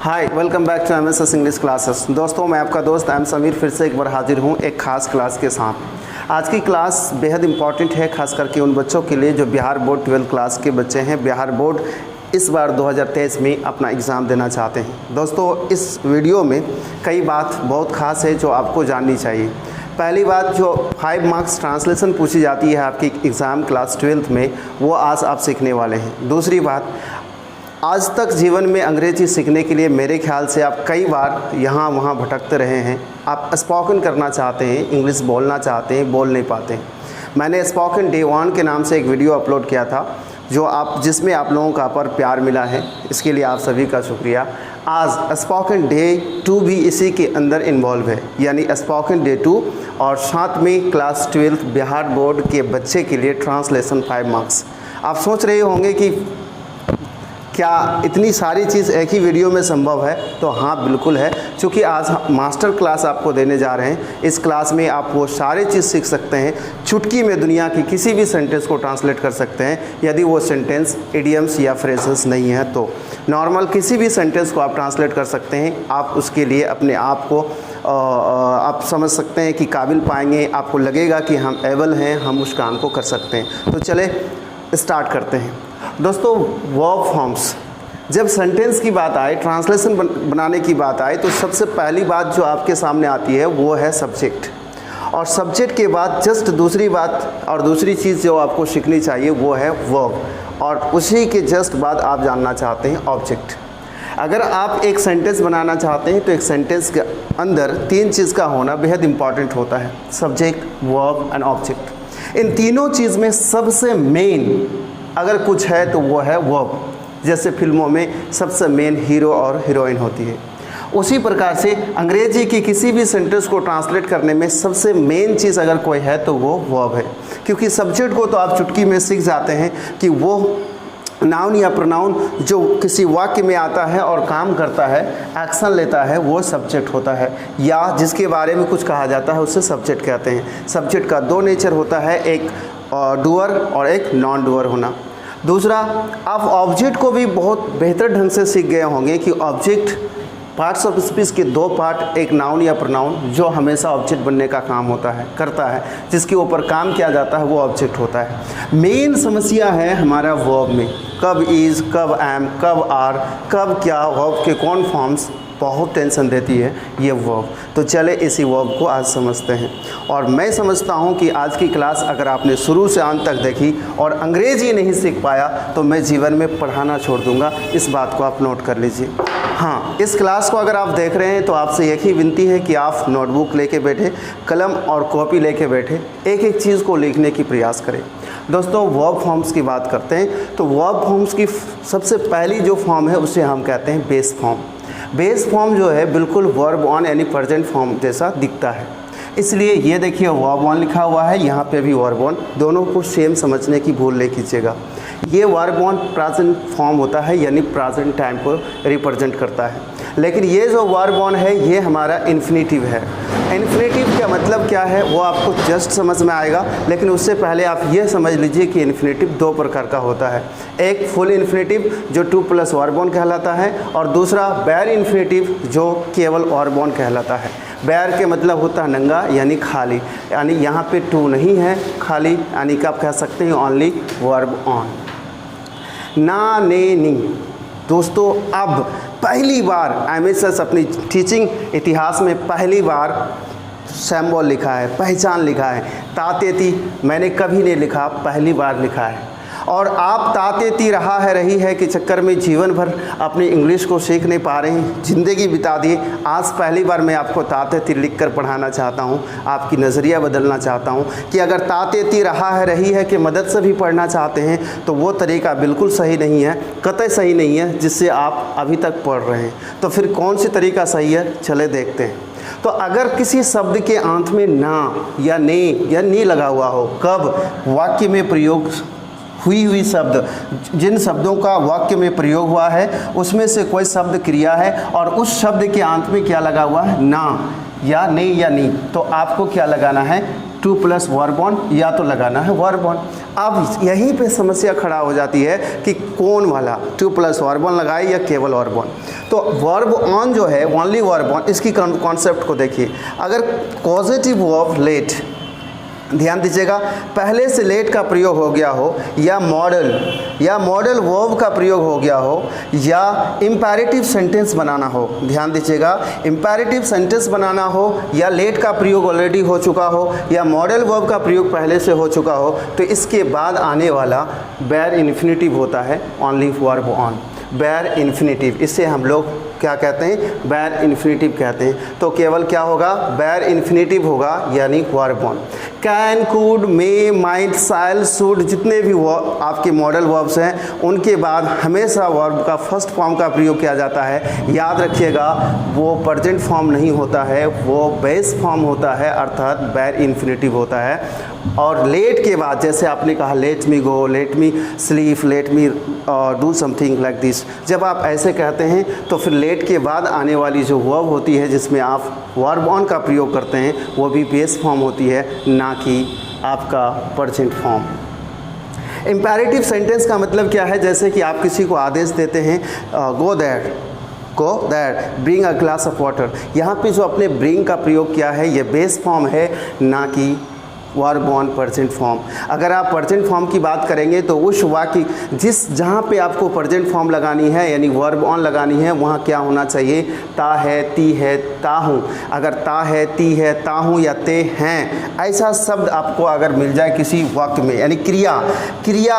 Hi, welcome back to MSS English classes. दोस्तों, मैं आपका दोस्त एम समीर फिर से एक बार हाजिर हूँ एक ख़ास क्लास के साथ। आज की क्लास बेहद इंपॉर्टेंट है, खास करके उन बच्चों के लिए जो बिहार बोर्ड 12 क्लास के बच्चे हैं। बिहार बोर्ड इस बार 2023 में अपना एग्ज़ाम देना चाहते हैं। दोस्तों, इस वीडियो में कई बात बहुत ख़ास है जो आपको जाननी चाहिए। पहली बात, जो 5 मार्क्स ट्रांसलेशन पूछी जाती है आपकी एग्ज़ाम क्लास 12th में, वो आज आप सीखने वाले हैं। दूसरी बात, आज तक जीवन में अंग्रेजी सीखने के लिए मेरे ख्याल से आप कई बार यहाँ वहाँ भटकते रहे हैं। आप स्पोकन करना चाहते हैं, इंग्लिश बोलना चाहते हैं, बोल नहीं पाते हैं। मैंने स्पोकन डे 1 के नाम से एक वीडियो अपलोड किया था जिसमें आप लोगों का पर प्यार मिला है। इसके लिए आप सभी का शुक्रिया। आज स्पोकन डे 2 भी इसी के अंदर इन्वॉल्व है, यानी स्पोकन डे 2 और साथ में क्लास 12 बिहार बोर्ड के बच्चे के लिए ट्रांसलेशन 5 मार्क्स। आप सोच रहे होंगे कि क्या इतनी सारी चीज़ एक ही वीडियो में संभव है? तो हाँ, बिल्कुल है, क्योंकि आज मास्टर क्लास आपको देने जा रहे हैं। इस क्लास में आप वो सारी चीज़ सीख सकते हैं। चुटकी में दुनिया की किसी भी सेंटेंस को ट्रांसलेट कर सकते हैं। यदि वो सेंटेंस इडियम्स या फ्रेजेस नहीं है तो नॉर्मल किसी भी सेंटेंस को आप ट्रांसलेट कर सकते हैं। आप उसके लिए अपने आप को आप समझ सकते हैं कि काबिल पाएंगे। आपको लगेगा कि हम एबल हैं, हम उस काम को कर सकते हैं। तो चले स्टार्ट करते हैं। दोस्तों, वर्ब फॉर्म्स, जब सेंटेंस की बात आए, ट्रांसलेशन बनाने की बात आए, तो सबसे पहली बात जो आपके सामने आती है वो है सब्जेक्ट। और सब्जेक्ट के बाद जस्ट दूसरी बात और दूसरी चीज़ जो आपको सीखनी चाहिए वो है वर्ब। और उसी के जस्ट बाद आप जानना चाहते हैं ऑब्जेक्ट। अगर आप एक सेंटेंस बनाना चाहते हैं तो एक सेंटेंस के अंदर 3 चीज़ का होना बेहद इंपॉर्टेंट होता है: सब्जेक्ट, वर्ब एंड ऑब्जेक्ट। इन तीनों चीज़ में सबसे मेन अगर कुछ है तो वो है वर्ब। जैसे फिल्मों में सबसे मेन हीरो और हीरोइन होती है, उसी प्रकार से अंग्रेजी की किसी भी सेंटेंस को ट्रांसलेट करने में सबसे मेन चीज़ अगर कोई है तो वो वर्ब है। क्योंकि सब्जेक्ट को तो आप चुटकी में सीख जाते हैं कि वो नाउन या प्रोनाउन जो किसी वाक्य में आता है और काम करता है, एक्शन लेता है, वो सब्जेक्ट होता है। या जिसके बारे में कुछ कहा जाता है उसे सब्जेक्ट कहते हैं। सब्जेक्ट का 2 नेचर होता है, एक डूअर और एक नॉन डूअर होना। दूसरा, आप ऑब्जेक्ट को भी बहुत बेहतर ढंग से सीख गए होंगे कि ऑब्जेक्ट पार्ट्स ऑफ स्पीच के 2 पार्ट, एक नाउन या प्रोनाउन जो हमेशा ऑब्जेक्ट बनने का काम होता है, करता है, जिसके ऊपर काम किया जाता है वो ऑब्जेक्ट होता है। मेन समस्या है हमारा वर्ब में, कब इज़, कब एम, कब आर, कब क्या, वर्ब के कौन फॉर्म्स बहुत टेंशन देती है ये वर्ब। तो चले इसी वर्ब को आज समझते हैं। और मैं समझता हूँ कि आज की क्लास अगर आपने शुरू से अंत तक देखी और अंग्रेजी नहीं सीख पाया तो मैं जीवन में पढ़ाना छोड़ दूँगा। इस बात को आप नोट कर लीजिए। हाँ, इस क्लास को अगर आप देख रहे हैं तो आपसे एक ही विनती है कि आप नोटबुक लेके बैठे, कलम और कॉपी लेके बैठे, एक एक चीज़ को लिखने की प्रयास करें। दोस्तों, वर्ब फॉर्म्स की बात करते हैं तो वर्ब फॉर्म्स की सबसे पहली जो फॉर्म है उसे हम कहते हैं बेस फॉर्म। बेस फॉर्म जो है बिल्कुल वर्ब ऑन यानी प्रेजेंट फॉर्म जैसा दिखता है। इसलिए ये देखिए वर्ब ऑन लिखा हुआ है, यहाँ पे भी वर्ब ऑन, दोनों को सेम समझने की भूल नहीं कीजिएगा। ये वर्ब ऑन प्रेजेंट फॉर्म होता है, यानी प्रेजेंट टाइम को रिप्रेजेंट करता है। लेकिन ये जो वर्ब ऑन है ये हमारा इन्फिनेटिव है। इन्फिनेटिव का मतलब क्या है वो आपको जस्ट समझ में आएगा, लेकिन उससे पहले आप ये समझ लीजिए कि इन्फिनेटिव 2 प्रकार का होता है। एक फुल इन्फिनेटिव जो 2 प्लस वर्ब ऑन कहलाता है, और दूसरा बैर इन्फिनेटिव जो केवल वर्ब ऑन कहलाता है। बैर के मतलब होता है नंगा यानी खाली, यानी यहाँ पे 2 नहीं है, खाली, यानी कि आप कह सकते हैं ओनली वर्ब ऑन। ना, ने, नी। दोस्तों, अब पहली बार एमएसएस अपनी टीचिंग इतिहास में पहली बार सिंबल लिखा है, पहचान लिखा है। तातेती मैंने कभी नहीं लिखा, पहली बार लिखा है। और आप तातेती रहा है रही है कि चक्कर में जीवन भर अपनी इंग्लिश को सीख नहीं पा रहे हैं, ज़िंदगी बिता दिए। आज पहली बार मैं आपको तातेती लिख कर पढ़ाना चाहता हूँ, आपकी नज़रिया बदलना चाहता हूँ कि अगर तातेती रहा है रही है कि मदद से भी पढ़ना चाहते हैं तो वो तरीका बिल्कुल सही नहीं है, कतई सही नहीं है जिससे आप अभी तक पढ़ रहे हैं। तो फिर कौन सी तरीका सही है, चले देखते हैं। तो अगर किसी शब्द के अंत में ना या ने या नी लगा हुआ हो, कब वाक्य में प्रयोग हुई शब्द, जिन शब्दों का वाक्य में प्रयोग हुआ है उसमें से कोई शब्द क्रिया है और उस शब्द के अंत में क्या लगा हुआ है, ना या ने या नी, तो आपको क्या लगाना है, टू प्लस वर्ब ऑन, या तो लगाना है वर्ब ऑन। अब यहीं पे समस्या खड़ा हो जाती है कि कौन वाला, टू प्लस वर्ब ऑन लगाए या केवल वर्ब ऑन। तो वर्ब ऑन जो है, ओनली वर्ब ऑन, इसकी कॉन्सेप्ट को देखिए। अगर पॉजिटिव वर्ब लेट, ध्यान दीजिएगा, पहले से लेट का प्रयोग हो गया हो, या मॉडल वर्ब का प्रयोग हो गया हो, या इम्पेरेटिव सेंटेंस बनाना हो, ध्यान दीजिएगा, इम्पेरेटिव सेंटेंस बनाना हो, या लेट का प्रयोग ऑलरेडी हो चुका हो, या मॉडल वर्ब का प्रयोग पहले से हो चुका हो, तो इसके बाद आने वाला बेयर इन्फिनिटिव होता है only verb one, bare infinitive. इससे हम लोग क्या कहते हैं, बेयर इन्फिनिटिव कहते हैं। तो केवल क्या होगा, बेयर इन्फिनिटिव होगा, यानी verb on. Can, could, may, might, shall, should, जितने भी आपके मॉडल वर्ब्स हैं उनके बाद हमेशा वर्ब का फर्स्ट फॉर्म का प्रयोग किया जाता है। याद रखिएगा, वो प्रेजेंट फॉर्म नहीं होता है, वो बेस फॉर्म होता है, अर्थात बेयर इन्फिनिटिव होता है। और लेट के बाद, जैसे आपने कहा let me go, let me sleep, let me do something like this, जब आप ऐसे कहते हैं तो फिर लेट के बाद आने वाली जो वर्ब होती है जिसमें आप वर्ब ऑन का प्रयोग करते हैं, वो भी बेस फॉर्म होती है, ना कि आपका प्रेजेंट फॉर्म। इम्पेरेटिव सेंटेंस का मतलब क्या है, जैसे कि आप किसी को आदेश देते हैं, go that, bring a glass of water. यहाँ पे जो आपने ब्रिंग का प्रयोग किया है, ये बेस फॉर्म है, ना कि वर्ब ऑन प्रेजेंट फॉर्म। अगर आप प्रेजेंट फॉर्म की बात करेंगे तो उस वाक्य जहाँ पे आपको प्रेजेंट फॉर्म लगानी है, यानी वर्ब ऑन लगानी है, वहाँ क्या होना चाहिए, ता है, ती है, ता हूँ। अगर ता है, ती है, ता हूँ या ते हैं, ऐसा शब्द आपको अगर मिल जाए किसी वाक्य में, यानी क्रिया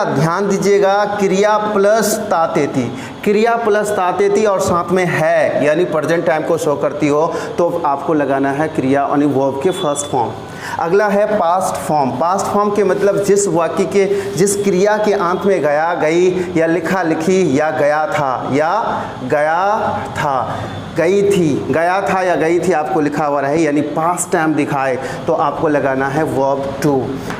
ध्यान दीजिएगा, क्रिया प्लस ताते थी, क्रिया प्लस ताते थी और साथ में है, यानी प्रेजेंट टाइम को शो करती हो, तो आपको लगाना है क्रिया यानी वर्ब के फर्स्ट फॉर्म। अगला है पास्ट फॉर्म। पास्ट फॉर्म के मतलब जिस वाक्य के, जिस क्रिया के अंत में गया, गई, या लिखा, लिखी, या गया था, गई थी, गया था या गई थी आपको लिखा हुआ रहे, यानी पास्ट टाइम दिखाए, तो आपको लगाना है वर्ब टू।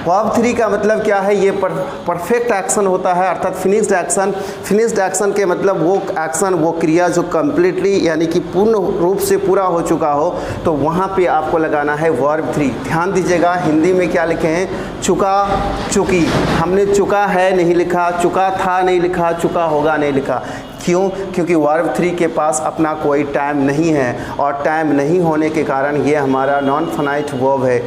वर्ब थ्री का मतलब क्या है, ये परफेक्ट एक्शन होता है, अर्थात फिनिश्ड एक्शन। फिनिश्ड एक्शन के मतलब वो एक्शन, वो क्रिया जो कम्प्लीटली यानी कि पूर्ण रूप से पूरा हो चुका हो, तो वहाँ पे आपको लगाना है वर्ब थ्री। ध्यान दीजिएगा, हिंदी में क्या लिखे हैं, चुका, चुकी। हमने चुका है नहीं लिखा, चुका था नहीं लिखा, चुका होगा नहीं लिखा। क्यों? क्योंकि वर्ब थ्री के पास अपना कोई टाइम नहीं है, और टाइम नहीं होने के कारण ये हमारा नॉन फाइनाइट वर्ब है।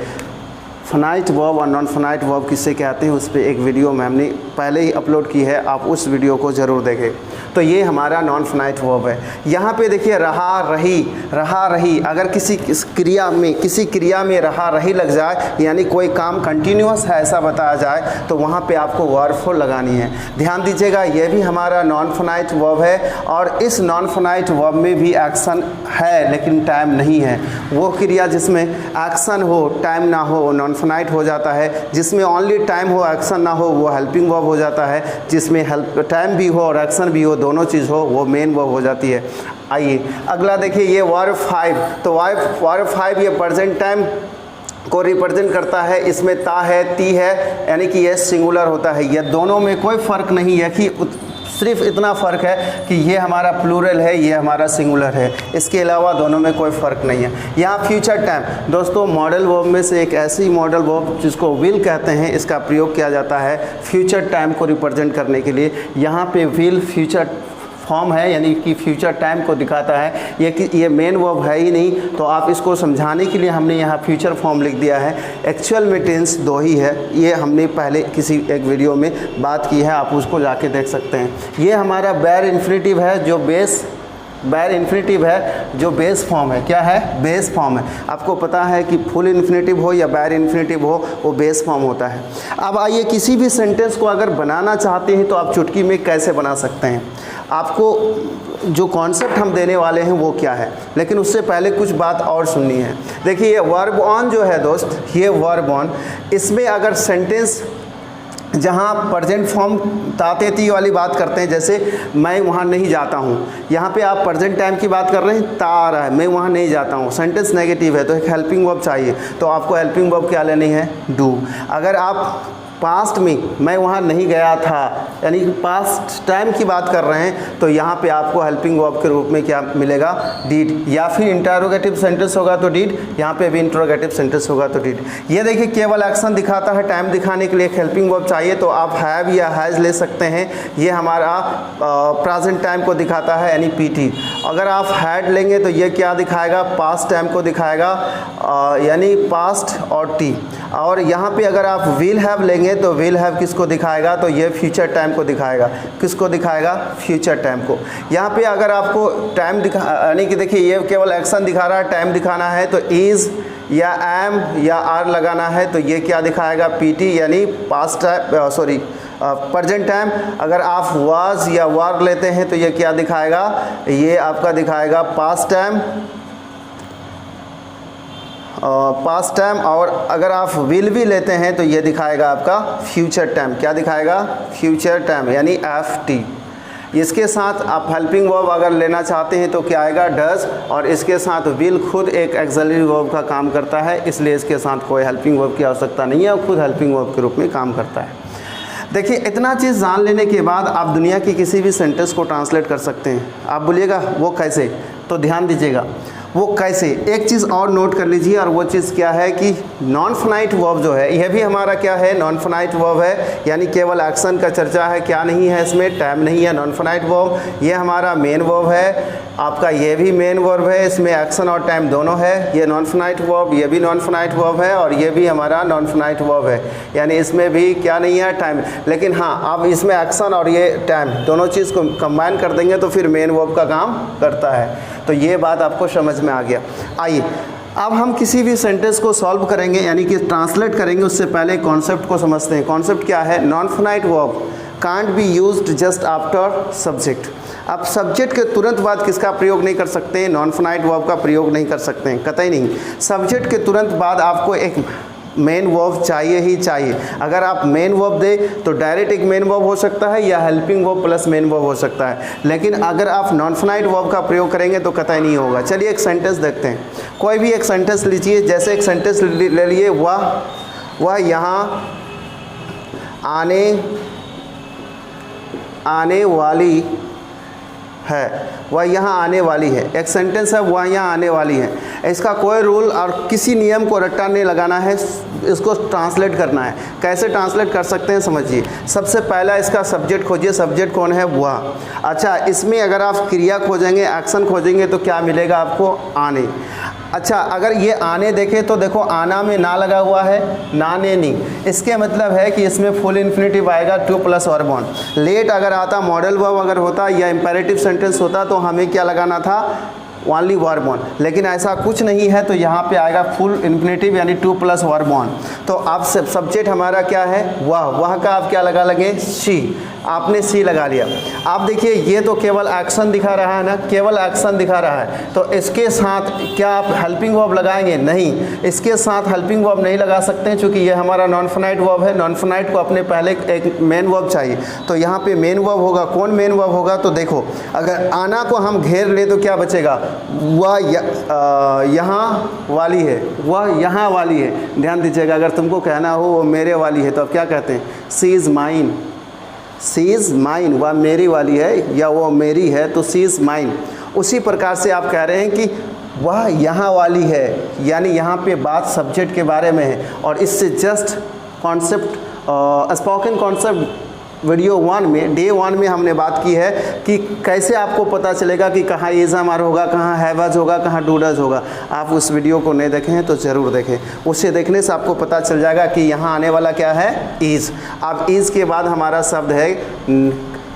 फाइनाइट वर्ब और नॉन फाइनाइट वर्ब किससे कहते हैं, उस पर एक वीडियो में हमने पहले ही अपलोड की है, आप उस वीडियो को ज़रूर देखें। तो ये हमारा नॉन फाइनाइट वर्ब है। यहाँ पे देखिए रहा, रही, अगर किसी क्रिया में रहा, रही लग जाए, यानी कोई काम कंटिन्यूअस है ऐसा बताया जाए, तो वहाँ पे आपको वर्ब फोर लगानी है। ध्यान दीजिएगा, ये भी हमारा नॉन फाइनाइट वर्ब है, और इस नॉन फाइनाइट वर्ब में भी एक्शन है लेकिन टाइम नहीं है। वो क्रिया जिसमें एक्शन हो, टाइम ना हो, वो नॉन फाइनाइट हो जाता है। जिसमें ओनली टाइम हो, एक्शन ना हो, वो हेल्पिंग वर्ब हो जाता है। जिसमें टाइम भी हो और एक्शन भी हो, दोनों चीज़ हो, वो मेन वर्ब हो जाती है। आइए अगला देखिए, ये वर्ब फाइव। तो वर्ब फाइव ये प्रेजेंट टाइम को रिप्रेजेंट करता है। इसमें ता है, ती है, यानी कि ये सिंगुलर होता है। ये दोनों में कोई फ़र्क नहीं है, कि सिर्फ इतना फ़र्क है कि ये हमारा प्लूरल है, ये हमारा सिंगुलर है। इसके अलावा दोनों में कोई फ़र्क नहीं है। यहाँ फ्यूचर टाइम, दोस्तों मॉडल वर्ब में से एक ऐसी मॉडल वर्ब जिसको विल कहते हैं, इसका प्रयोग किया जाता है फ्यूचर टाइम को रिप्रेजेंट करने के लिए। यहाँ पे विल फ्यूचर फॉर्म है, यानी कि फ्यूचर टाइम को दिखाता है। ये मेन वर्ब है ही नहीं, तो आप इसको समझाने के लिए हमने यहाँ फ्यूचर फॉर्म लिख दिया है। एक्चुअल में टेंस दो ही है, ये हमने पहले किसी एक वीडियो में बात की है, आप उसको जाके देख सकते हैं। ये हमारा बेयर इन्फिनिटिव है, जो बेस फॉर्म है। क्या है? बेस फॉर्म है। आपको पता है कि फुल इन्फिनिटिव हो या बेयर इन्फिनिटिव हो, वो बेस फॉर्म होता है। अब आइए, किसी भी सेंटेंस को अगर बनाना चाहते हैं तो आप चुटकी में कैसे बना सकते हैं। आपको जो कॉन्सेप्ट हम देने वाले हैं वो क्या है, लेकिन उससे पहले कुछ बात और सुननी है। देखिए ये वर्ब ऑन जो है दोस्त, ये वर्ब ऑन, इसमें अगर सेंटेंस जहाँ प्रेजेंट फॉर्म ताते ती वाली बात करते हैं, जैसे मैं वहाँ नहीं जाता हूँ, यहाँ पे आप प्रेजेंट टाइम की बात कर रहे हैं, ता आ रहा है, मैं वहाँ नहीं जाता हूँ, सेंटेंस नेगेटिव है, तो एक हेल्पिंग वर्ब चाहिए, तो आपको हेल्पिंग वर्ब क्या लेनी है? डू। अगर आप पास्ट में मैं वहाँ नहीं गया था, यानी कि पास्ट टाइम की बात कर रहे हैं, तो यहाँ पे आपको हेल्पिंग वर्ब के रूप में क्या मिलेगा, डिड, या फिर इंटरोगेटिव सेंटेंस होगा तो डिड, यहाँ पे भी इंटरोगेटिव सेंटेंस होगा तो डिड। ये देखिए केवल एक्शन दिखाता है, टाइम दिखाने के लिए एक हेल्पिंग वर्ब चाहिए तो आप हैव या हैज़ ले सकते हैं। ये हमारा प्रेजेंट टाइम को दिखाता है यानी पीटी। अगर आप हैड लेंगे तो ये क्या दिखाएगा, पास्ट टाइम को दिखाएगा यानी पास्ट और टी। और यहाँ पे अगर आप विल हैव लेंगे तो विल हैव किसको दिखाएगा, तो ये फ्यूचर टाइम को दिखाएगा। किसको दिखाएगा, फ्यूचर टाइम को। यहाँ पे अगर आपको टाइम दिखा यानी कि देखिए ये केवल एक्शन दिखा रहा है, टाइम दिखाना है तो इज़ या एम या आर लगाना है तो ये क्या दिखाएगा, पीटी यानी past time, sorry present time. अगर आप वाज या वार लेते हैं तो ये क्या दिखाएगा, ये आपका दिखाएगा पास्ट टाइम, पास्ट टाइम। और अगर आप विल भी लेते हैं तो ये दिखाएगा आपका फ्यूचर टाइम। क्या दिखाएगा, फ्यूचर टाइम यानी एफ टी। इसके साथ आप हेल्पिंग वर्ब अगर लेना चाहते हैं तो क्या आएगा, डज। और इसके साथ विल खुद एक एक्सिलरी वर्ब का काम करता है, इसलिए इसके साथ कोई हेल्पिंग वर्ब की आवश्यकता नहीं है और खुद हेल्पिंग वर्ब के रूप में काम करता है। देखिए इतना चीज़ जान लेने के बाद आप दुनिया की किसी भी सेंटेंस को ट्रांसलेट कर सकते हैं। आप बोलिएगा वो कैसे, तो ध्यान दीजिएगा वो कैसे। एक चीज़ और नोट कर लीजिए, और वो चीज़ क्या है कि नॉन फाइनाइट वर्ब जो है यह भी हमारा क्या है, नॉन फाइनाइट वर्ब है, यानी केवल एक्शन का चर्चा है, क्या नहीं है इसमें, टाइम नहीं है। नॉन फाइनाइट वर्ब ये हमारा मेन वर्ब है, आपका ये भी मेन वर्ब है, इसमें एक्शन और टाइम दोनों है। ये नॉन फाइनाइट वर्ब, ये भी नॉन फाइनाइट वर्ब है, और ये भी हमारा नॉन फाइनाइट वर्ब है, यानी इसमें भी क्या नहीं है, टाइम। लेकिन हाँ, आप इसमें एक्शन और ये टाइम दोनों चीज़ को कंबाइन कर देंगे तो फिर मेन वर्ब का काम करता है। तो ये बात आपको समझ में आ गया। आइए अब हम किसी भी सेंटेंस को सॉल्व करेंगे यानी कि ट्रांसलेट करेंगे, उससे पहले कॉन्सेप्ट को समझते हैं। कॉन्सेप्ट क्या है, non finite verb can't be used just after subject. आप सब्जेक्ट के तुरंत बाद किसका प्रयोग नहीं कर सकते हैं, नॉन फाइनाइट वर्ब का प्रयोग नहीं कर सकते हैं, कतई नहीं। सब्जेक्ट के तुरंत बाद आपको एक मेन वर्ब चाहिए ही चाहिए। अगर आप मेन वर्ब दे तो डायरेक्ट एक मेन वर्ब हो सकता है या helping verb plus main verb हो सकता है, लेकिन अगर आप नॉन फाइनाइट वर्ब का प्रयोग करेंगे तो कतई नहीं होगा। चलिए एक सेंटेंस देखते हैं, कोई भी एक सेंटेंस लीजिए। जैसे एक सेंटेंस ले लिए, वह यहाँ आने वाली है, वह यहाँ आने वाली है। एक सेंटेंस है, वह यहाँ आने वाली है। इसका कोई रूल और किसी नियम को रट्टा नहीं लगाना है, इसको ट्रांसलेट करना है। कैसे ट्रांसलेट कर सकते हैं समझिए। सबसे पहला इसका सब्जेक्ट खोजिए, सब्जेक्ट कौन है, वह। अच्छा, इसमें अगर आप क्रिया खोजेंगे, एक्शन खोजेंगे तो क्या मिलेगा आपको, आने। अच्छा, अगर ये आने देखें तो देखो आना में ना लगा हुआ है, नाने नहीं। इसके मतलब है कि इसमें फुल इन्फिनेटिव आएगा, to plus verb one. Let अगर आता, मॉडल वर्ब अगर होता या इंपेरेटिव सेंटेंस होता तो हमें क्या लगाना था, ओनली वर्ब ऑन। लेकिन ऐसा कुछ नहीं है तो यहाँ पे आएगा फुल इन्फिनेटिव यानी टू प्लस वर्ब ऑन। तो आप सब्जेक्ट हमारा क्या है, वह का आप क्या लगा लगे, शी। आपने सी लगा लिया। आप देखिए ये तो केवल एक्शन दिखा रहा है ना, केवल एक्शन दिखा रहा है, तो इसके साथ क्या आप हेल्पिंग वर्ब लगाएंगे, नहीं। इसके साथ हेल्पिंग वर्ब नहीं लगा सकते हैं क्योंकि ये हमारा नॉन फाइनाइट वर्ब है। नॉन फाइनाइट को अपने पहले एक मेन वर्ब चाहिए, तो यहाँ पे मेन वर्ब होगा। कौन मेन वर्ब होगा, तो देखो अगर आना को हम घेर ले तो क्या बचेगा, वह यहाँ वाली है, वह यहाँ वाली है। ध्यान दीजिएगा, अगर तुमको कहना हो वो मेरे वाली है तो आप क्या कहते हैं, she is mine, she is mine. वह मेरी वाली है या वो मेरी है तो सी इज़ माइन। उसी प्रकार से आप कह रहे हैं कि वह यहाँ वाली है, यानी यहाँ पे बात सब्जेक्ट के बारे में है। और इससे just concept spoken concept video 1 में, डे 1 में हमने बात की है कि कैसे आपको पता चलेगा कि कहाँ इज़ हमारा होगा, कहाँ हैवज होगा, कहाँ डूडज होगा। आप उस वीडियो को नहीं देखे हैं तो ज़रूर देखें, उसे देखने से आपको पता चल जाएगा कि यहाँ आने वाला क्या है, इज़। अब इज़ के बाद हमारा शब्द है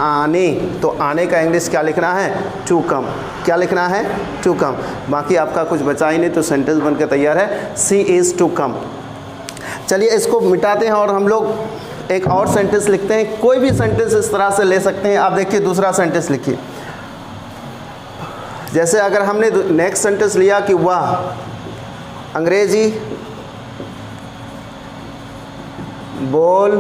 आने, तो आने का इंग्लिश क्या लिखना है, टू कम। क्या लिखना है, टू कम। बाकी आपका कुछ बचा ही नहीं तो सेंटेंस बन के तैयार है, सी इज़ टू कम। चलिए इसको मिटाते हैं और हम लोग एक और सेंटेंस लिखते हैं। कोई भी सेंटेंस इस तरह से ले सकते हैं। आप देखिए दूसरा सेंटेंस लिखिए। जैसे अगर हमने नेक्स्ट सेंटेंस लिया कि वह अंग्रेजी बोल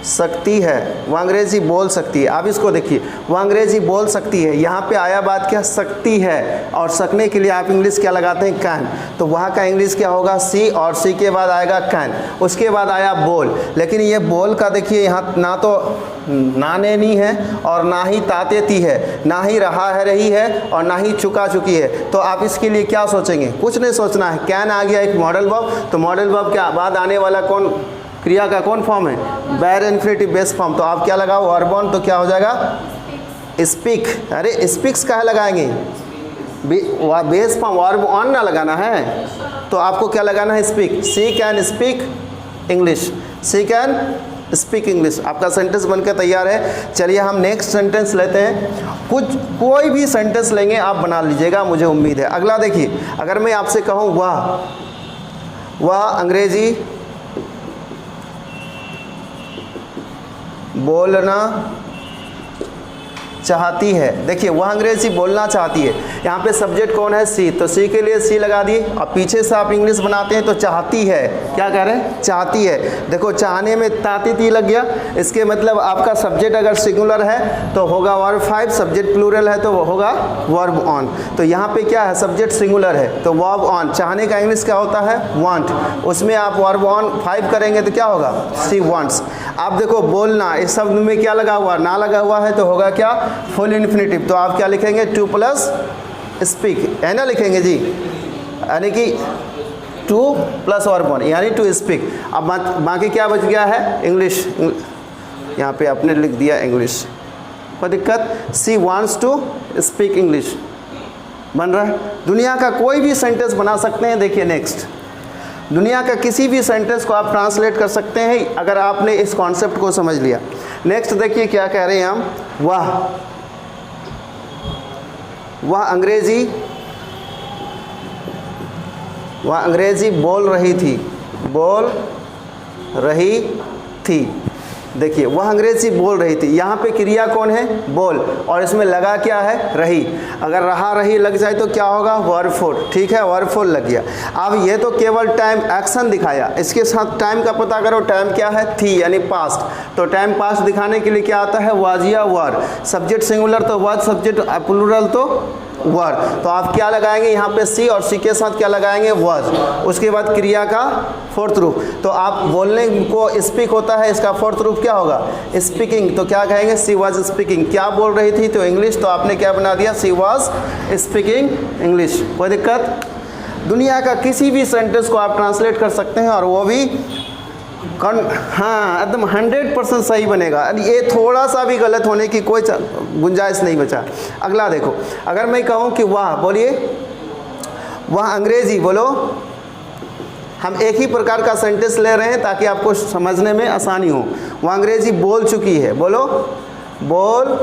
सकती है, वो अंग्रेजी बोल सकती है। अब इसको देखिए, वो अंग्रेजी बोल सकती है, यहाँ पे आया बात क्या, सकती है, और सकने के लिए आप इंग्लिश क्या लगाते हैं, कैन। तो वहाँ का इंग्लिश क्या होगा, सी, और सी के बाद आएगा कैन, उसके बाद आया बोल। लेकिन ये बोल का देखिए यहाँ ना तो ना नैनी है और ना ही तातेती है, ना ही रहा है रही है और ना ही चुका चुकी है। तो आप इसके लिए क्या सोचेंगे, कुछ नहीं सोचना है, कैन आ गया एक मॉडल वर्ब, तो मॉडल वर्ब के बाद आने वाला कौन, क्रिया का कौन फॉर्म है, बेयर इन्फिनिटिव बेस फॉर्म। तो आप क्या लगाओ, वर्ब ऑन, तो क्या हो जाएगा, स्पीक। अरे स्पीक्स कहाँ लगाएंगे, बेस फॉर्म, वर्ब ऑन ना लगाना है, तो आपको क्या लगाना है, speak. She can speak English, she can speak English. आपका सेंटेंस बनकर तैयार है। चलिए हम नेक्स्ट सेंटेंस लेते हैं। कोई भी सेंटेंस लेंगे आप बना लीजिएगा, मुझे उम्मीद है। अगला देखिए, अगर मैं आपसे कहूँ वह अंग्रेजी बोलना चाहती है। देखिए वह अंग्रेजी बोलना चाहती है, यहाँ पे सब्जेक्ट कौन है, सी, तो सी के लिए सी लगा दिए। और पीछे से आप इंग्लिश बनाते हैं तो चाहती है, क्या कह रहे हैं, चाहती है। देखो चाहने में ताती ती लग गया, इसके मतलब आपका सब्जेक्ट अगर सिंगुलर है तो होगा वर्ब 5, सब्जेक्ट प्लूरल है तो वो होगा वर्ब ऑन। तो यहाँ पे क्या है, सब्जेक्ट सिंगुलर है तो वर्ब ऑन। चाहने का इंग्लिश क्या होता है, वांट, उसमें आप वर्ब ऑन 5 करेंगे तो क्या होगा, सी वांट्स। आप देखो बोलना, इस शब्द में क्या लगा हुआ, ना लगा हुआ है तो होगा क्या, फुल इन्फिनिटिव। तो आप क्या लिखेंगे, 2 प्लस स्पीक, है ना, लिखेंगे जी, यानी कि 2 प्लस वर्ब ऑन यानी टू स्पीक। अब बाकी क्या बच गया है, इंग्लिश, यहाँ पे आपने लिख दिया इंग्लिश, कोई दिक्कत। She wants to speak English बन रहा है। दुनिया का कोई भी सेंटेंस बना सकते हैं। देखिए नेक्स्ट, दुनिया का किसी भी सेंटेंस को आप ट्रांसलेट कर सकते हैं अगर आपने इस कॉन्सेप्ट को समझ लिया। नेक्स्ट देखिए क्या कह रहे हैं हम, वह अंग्रेजी बोल रही थी। देखिए वह अंग्रेजी बोल रही थी, यहाँ पे क्रिया कौन है, बोल, और इसमें लगा क्या है, रही। अगर रहा रही लग जाए तो क्या होगा, वर्ब 4, ठीक है, वर्ब 4 लग गया। अब ये तो केवल टाइम एक्शन दिखाया, इसके साथ टाइम का पता करो, टाइम क्या है, थी यानी पास्ट। तो टाइम पास्ट दिखाने के लिए क्या आता है, वाज या वर, सब्जेक्ट सिंगुलर तो वाज, सब्जेक्ट प्लूरल तो वर। तो आप क्या लगाएंगे यहाँ पे, सी, और सी के साथ क्या लगाएंगे, वाज, उसके बाद क्रिया का फोर्थ रूप। तो आप बोलने को स्पीक होता है, इसका फोर्थ रूप क्या होगा, स्पीकिंग। तो क्या कहेंगे, सी वाज स्पीकिंग, क्या बोल रही थी, तो इंग्लिश, तो आपने क्या बना दिया, सी वाज स्पीकिंग इंग्लिश। कोई दिक्कत। दुनिया का किसी भी सेंटेंस को आप ट्रांसलेट कर सकते हैं और वो भी हाँ एकदम 100% सही बनेगा। ये थोड़ा सा भी गलत होने की कोई गुंजाइश नहीं बचा। अगला देखो, अगर मैं कहूँ कि वाह, बोलिए, वह अंग्रेजी, बोलो, हम एक ही प्रकार का सेंटेंस ले रहे हैं ताकि आपको समझने में आसानी हो। वह अंग्रेजी बोल चुकी है, बोलो, बोल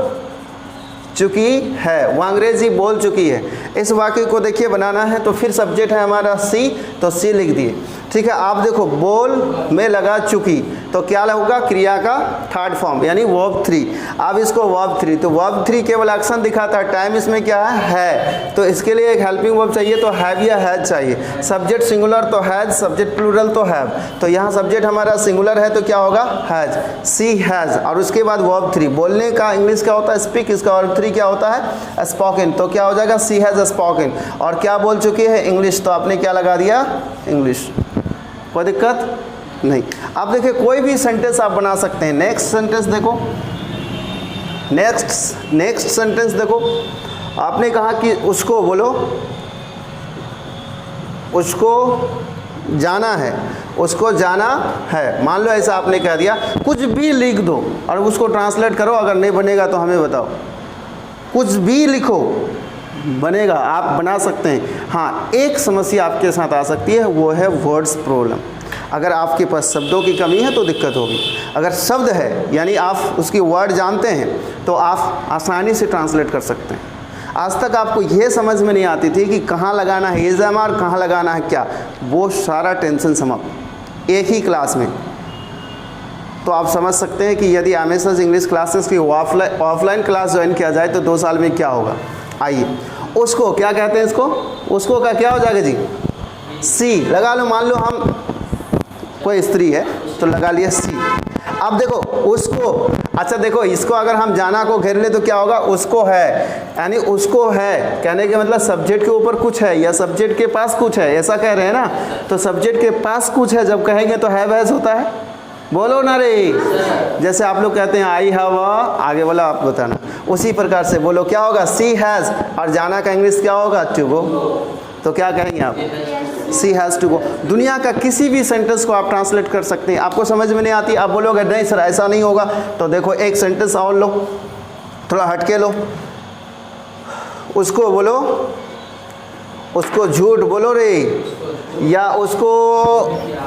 चुकी है, वह अंग्रेजी बोल चुकी है। इस वाक्य को देखिए बनाना है तो फिर सब्जेक्ट है हमारा सी, तो सी लिख दिए, ठीक है। आप देखो बोल में लगा चुकी, तो क्या होगा, क्रिया का थर्ड फॉर्म यानी वर्ब 3। अब इसको वर्ब 3, तो वर्ब 3 केवल एक्शन दिखाता है, टाइम इसमें क्या है, तो इसके लिए एक हेल्पिंग वर्ब चाहिए, तो हैव या हैज चाहिए। सब्जेक्ट सिंगुलर तो हैज, सब्जेक्ट प्लूरल तो हैव, तो यहाँ सब्जेक्ट हमारा सिंगुलर है तो क्या होगा, हैज, सी हैज, और उसके बाद वर्ब 3। बोलने का इंग्लिश क्या होता है, स्पीक, इसका वर्ब 3 क्या होता है, स्पोकन, तो क्या हो जाएगा, सी हैज स्पोकन। और क्या बोल चुकी है, इंग्लिश, तो आपने क्या लगा दिया, इंग्लिश। कोई दिक्कत नहीं। अब देखिए कोई भी सेंटेंस आप बना सकते हैं। नेक्स्ट सेंटेंस देखो, नेक्स्ट सेंटेंस देखो, आपने कहा कि उसको, बोलो, उसको जाना है, उसको जाना है। मान लो ऐसा आपने कह दिया, कुछ भी लिख दो और उसको ट्रांसलेट करो, अगर नहीं बनेगा तो हमें बताओ। कुछ भी लिखो, बनेगा, आप बना सकते हैं। हाँ, एक समस्या आपके साथ आ सकती है, वो है वर्ड्स प्रॉब्लम। अगर आपके पास शब्दों की कमी है तो दिक्कत होगी। अगर शब्द है यानी आप उसकी वर्ड जानते हैं तो आप आसानी से ट्रांसलेट कर सकते हैं। आज तक आपको ये समझ में नहीं आती थी कि कहाँ लगाना है इज़ एम आर, कहाँ लगाना है क्या, वो सारा टेंशन समाप्त एक ही क्लास में। तो आप समझ सकते हैं कि यदि एमएसएस इंग्लिश क्लासेस की ऑफलाइन क्लास ज्वाइन किया जाए तो 2 साल में क्या होगा। आइए, उसको क्या कहते हैं, उसको का क्या हो जाएगा जी, सी लगा लो। मान लो हम कोई स्त्री है तो लगा लिया सी। अब देखो उसको, अच्छा देखो इसको अगर हम जाना को घेर ले तो क्या होगा, उसको है, यानी उसको है कहने के मतलब सब्जेक्ट के ऊपर कुछ है या सब्जेक्ट के पास कुछ है, ऐसा कह रहे हैं ना। तो सब्जेक्ट के पास कुछ है जब कहेंगे तो हैव हैज होता है, बोलो ना रे। जैसे आप लोग कहते हैं आई हैव, आगे वाला आप बताना, उसी प्रकार से बोलो क्या होगा, सी हैज़, और जाना का इंग्लिश क्या होगा, टू गो। तो क्या कहेंगे आप, सी हैज़ टू गो। दुनिया का किसी भी सेंटेंस को आप ट्रांसलेट कर सकते हैं। आपको समझ में नहीं आती, आप बोलोगे नहीं सर ऐसा नहीं होगा, तो देखो एक सेंटेंस और लो, थोड़ा हटके लो, उसको बोलो, उसको झूठ बोलो रे, या उसको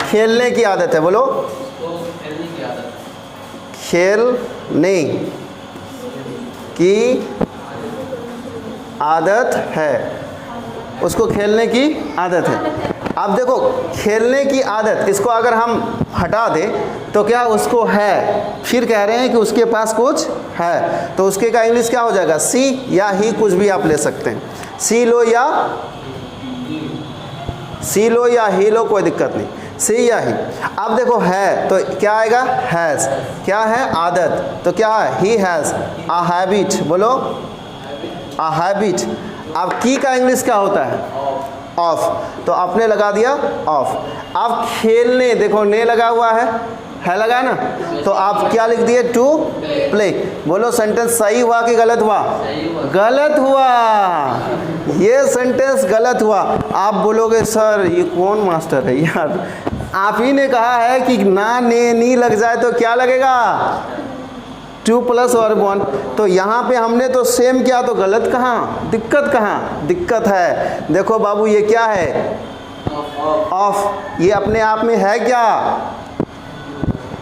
खेलने की आदत है, बोलो खेलने की आदत है, उसको खेलने की आदत है। अब देखो खेलने की आदत, इसको अगर हम हटा दें तो क्या उसको है, फिर कह रहे हैं कि उसके पास कुछ है, तो उसके का इंग्लिश क्या हो जाएगा, सी या ही, कुछ भी आप ले सकते हैं, सी लो या ही लो, कोई दिक्कत नहीं, सी या ही। अब देखो है तो क्या आएगा, हैज़, क्या है आदत, तो क्या है, ही हैज़ अ हैबिट, बोलो अ हैबिट। अब की का इंग्लिश क्या होता है, ऑफ, तो आपने लगा दिया ऑफ। अब खेलने, देखो ने लगा हुआ है लगा ना, तो आप क्या लिख दिए, टू प्ले। बोलो सेंटेंस सही हुआ कि गलत हुआ, गलत हुआ, ये सेंटेंस गलत हुआ। आप बोलोगे सर ये कौन मास्टर है यार, आप ही ने कहा है कि ना ने नी लग जाए तो क्या लगेगा, टू प्लस वर्ब वन। तो यहाँ पे हमने तो सेम किया, तो गलत कहाँ, दिक्कत कहाँ, दिक्कत है। देखो बाबू ये क्या है, ऑफ, ये अपने आप में है क्या,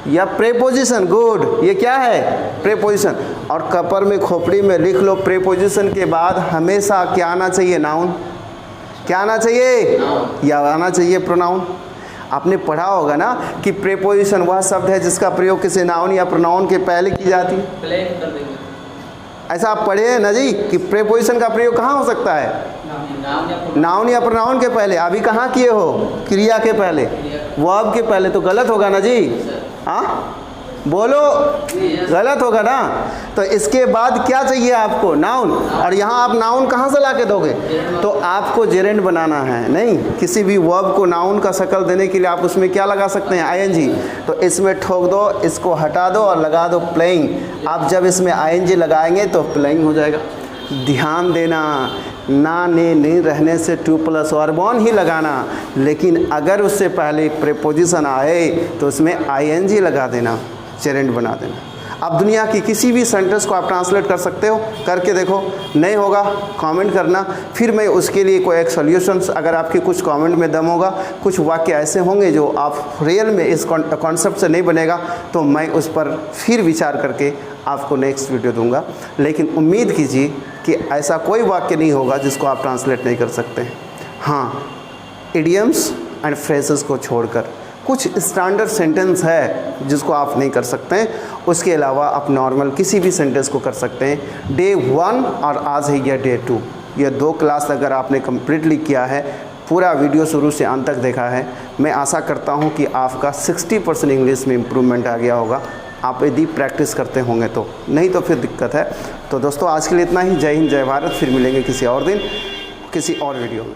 या प्रेपोजिशन, गुड, ये क्या है, प्रेपोजिशन। और कपर में खोपड़ी में लिख लो, प्रेपोजिशन के बाद हमेशा क्या आना चाहिए, नाउन, क्या आना चाहिए, या आना चाहिए प्रोनाउन। आपने पढ़ा होगा ना कि प्रेपोजिशन वह शब्द है जिसका प्रयोग किसी नाउन या प्रोनाउन के पहले की जाती है, ऐसा आप पढ़े हैं ना जी, कि प्रेपोजिशन का प्रयोग कहाँ हो सकता है, नाउन या प्रोनाउन के पहले। अभी कहाँ किए हो, क्रिया के पहले, वर्ब के पहले, तो गलत होगा ना जी, हाँ बोलो, गलत होगा ना। तो इसके बाद क्या चाहिए आपको, नाउन, और यहाँ आप नाउन कहाँ से ला के दोगे, तो आपको जेरेंड बनाना है, नहीं किसी भी वर्ब को नाउन का शक्ल देने के लिए आप उसमें क्या लगा सकते हैं, आईएनजी। तो इसमें ठोक दो, इसको हटा दो और लगा दो प्लेइंग। आप जब इसमें आईएनजी लगाएंगे तो प्लेइंग हो जाएगा। ध्यान देना, ना ने नहीं रहने से टू प्लस वर्ब वन ही लगाना, लेकिन अगर उससे पहले प्रेपोजिशन आए तो उसमें आईएनजी लगा देना, जेरेंड बना देना। अब दुनिया की किसी भी सेंटेंस को आप ट्रांसलेट कर सकते हो, करके देखो, नहीं होगा कमेंट करना, फिर मैं उसके लिए कोई एक सॉल्यूशंस, अगर आपके कुछ कमेंट में दम होगा, कुछ वाक्य ऐसे होंगे जो आप रियल में इस कॉन्सेप्ट से नहीं बनेगा, तो मैं उस पर फिर विचार करके आपको नेक्स्ट वीडियो दूंगा। लेकिन उम्मीद कीजिए कि ऐसा कोई वाक्य नहीं होगा जिसको आप ट्रांसलेट नहीं कर सकते। हाँ, इडियम्स एंड फ्रेजेस को छोड़कर कुछ स्टैंडर्ड सेंटेंस है जिसको आप नहीं कर सकते हैं, उसके अलावा आप नॉर्मल किसी भी सेंटेंस को कर सकते हैं। डे 1 और आज है यह डे 2, ये 2 क्लास अगर आपने कम्प्लीटली किया है, पूरा वीडियो शुरू से अंत तक देखा है, मैं आशा करता हूं कि आपका 60% इंग्लिश में इम्प्रूवमेंट आ गया होगा, आप यदि प्रैक्टिस करते होंगे तो, नहीं तो फिर दिक्कत है। तो दोस्तों आज के लिए इतना ही। जय हिंद, जय भारत। फिर मिलेंगे किसी और दिन, किसी और वीडियो में।